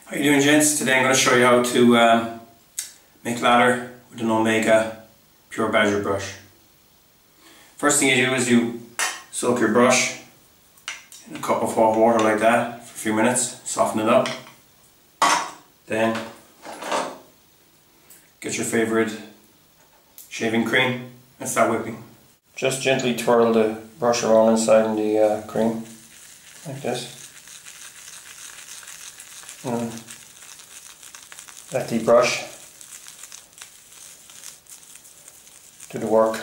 How you doing, gents? Today I'm going to show you how to make lather with an Omega Pure Badger brush. First thing you do is you soak your brush in a cup of hot water like that for a few minutes, soften it up. Then get your favourite shaving cream and start whipping. Just gently twirl the brush around inside in the cream like this. And let the brush do the work.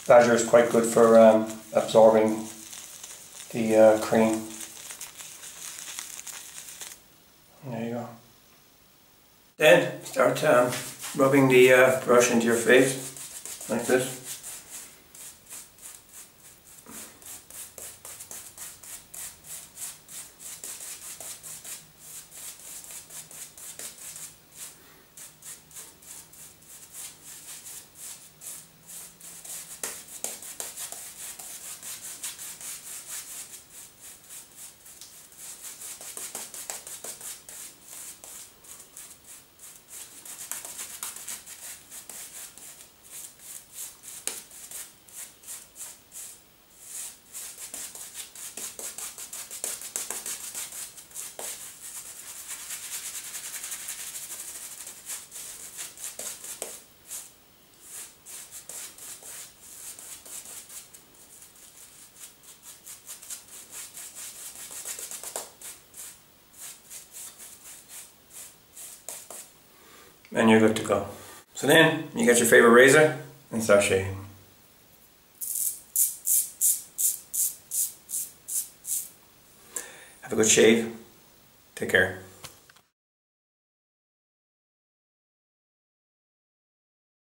Badger is quite good for absorbing the cream. There you go. Then start rubbing the brush into your face like this. And you're good to go. So then you get your favorite razor and start shaving. Have a good shave. Take care.